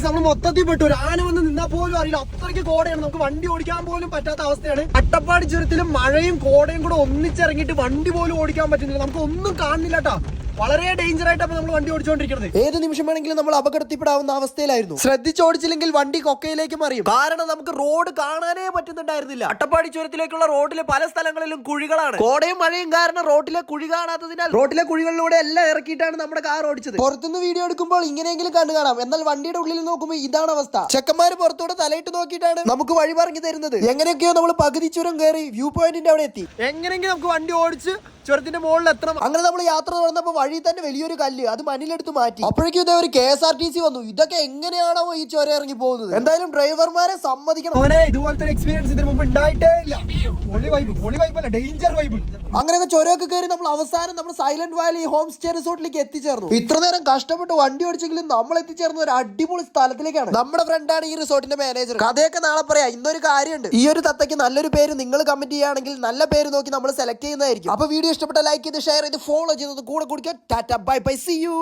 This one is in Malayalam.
നമ്മൾ മൊത്തത്തിൽ പെട്ടു. ഒരു ആന വന്ന് നിന്നാൽ പോലും അറിയില്ല, അത്രയ്ക്ക് കോടയാണ്. നമുക്ക് വണ്ടി ഓടിക്കാൻ പോലും പറ്റാത്ത അവസ്ഥയാണ്. അട്ടപ്പാടി ചുരത്തിലും മഴയും കോടയും കൂടെ ഒന്നിച്ചിറങ്ങിയിട്ട് വണ്ടി പോലും ഓടിക്കാൻ പറ്റുന്നില്ല. നമുക്ക് ഒന്നും കാണുന്നില്ല കേട്ടോ. വളരെ ഡേഞ്ചർ ആയിട്ടാണ് നമ്മൾ വണ്ടി ഓടിച്ചുകൊണ്ടിരിക്കുന്നത്. ഏത് നിമിഷം വേണമെങ്കിലും നമ്മൾ അപകടത്തിൽപ്പെടാവുന്ന അവസ്ഥയിലായിരുന്നു. ശ്രദ്ധിച്ചോടിച്ചില്ലെങ്കിൽ വണ്ടി കൊക്കയിലേക്ക് മറിയും. കാരണം നമുക്ക് റോഡ് കാണാനേ പറ്റുന്നുണ്ടായിരുന്നില്ല. അട്ടപ്പാടി ചുരത്തിലേക്കുള്ള റോഡിലെ പല സ്ഥലങ്ങളിലും കുഴികളാണ്. കോടയും മഴയും കാരണം റോഡിലെ കുഴി കാണാത്തതിനാൽ റോഡിലെ കുഴികളിലൂടെ എല്ലാം ഇറക്കിയിട്ടാണ് നമ്മുടെ കാർ ഓടിച്ചത്. പുറത്തുനിന്ന് വീഡിയോ എടുക്കുമ്പോൾ ഇങ്ങനെയെങ്കിലും കണ്ടു കാണാം, എന്നാൽ വണ്ടിയുടെ ഉള്ളിൽ നോക്കുമ്പോൾ ഇതാണ് അവസ്ഥ. ചെക്കന്മാര് പുറത്തോടെ തലയിട്ട് നോക്കിയിട്ടാണ് നമുക്ക് വഴി പറഞ്ഞു തരുന്നത്. എങ്ങനെയൊക്കെയോ നമ്മൾ പകുതി ചുരം കയറി വ്യൂ പോയിന്റിന്റെ അവിടെ എത്തി. എങ്ങനെയെങ്കിലും നമുക്ക് വണ്ടി ഓടിച്ച് ചുരത്തിന്റെ മുകളിൽ എത്തണം. അങ്ങനെ നമ്മൾ യാത്ര തുടർന്നപ്പോൾ വഴി തന്നെ വലിയൊരു കല്ല് അത് മണ്ണിലെടുത്ത് മാറ്റി. അപ്പോഴേക്കും ഇതേ ഒരു KSRTC വന്നു. ഇതൊക്കെ എങ്ങനെയാണോ ഈ ചുരം ഇറങ്ങി പോകുന്നത്? എന്തായാലും ഡ്രൈവർമാരെ സമ്മതിക്കണം. ഇതുപോലത്തെ എക്സ്പീരിയൻസ് ഇതിനു മുമ്പ് ഉണ്ടായിട്ടേ ഇല്ല. അങ്ങനെയൊക്കെ ചുരമൊക്കെ കയറി നമ്മൾ അവസാനം നമ്മൾ സൈലന്റ് വാലി ഹോം സ്റ്റേ റിസോർട്ടിലേക്ക് എത്തിച്ചേർന്നു. ഇത്ര നേരം കഷ്ടപ്പെട്ട് വണ്ടി ഓടിച്ചെങ്കിലും നമ്മൾ എത്തിച്ചേർന്ന ഒരു അടിപൊളി സ്ഥലത്തിലേക്കാണ്. നമ്മുടെ ഫ്രണ്ടാണ് ഈ റിസോർട്ടിന്റെ മാനേജർ. കഥയൊക്കെ നാളെ പറയാം. ഇന്നൊരു കാര്യമുണ്ട്, ഈ ഒരു തത്തയ്ക്ക് നല്ലൊരു പേര് നിങ്ങൾ കമന്റ് ചെയ്യുകയാണെങ്കിൽ നല്ല പേര് നോക്കി നമ്മൾ സെലക്ട് ചെയ്യുന്നതായിരിക്കും. അപ്പൊ വീഡിയോ ഇഷ്ടപ്പെട്ട ലൈക്ക് ചെയ്ത് ഷെയർ ചെയ്ത് ഫോളോ ചെയ്ത് കൂടെ കുടിക്കാൻ. Tata bye bye, see U.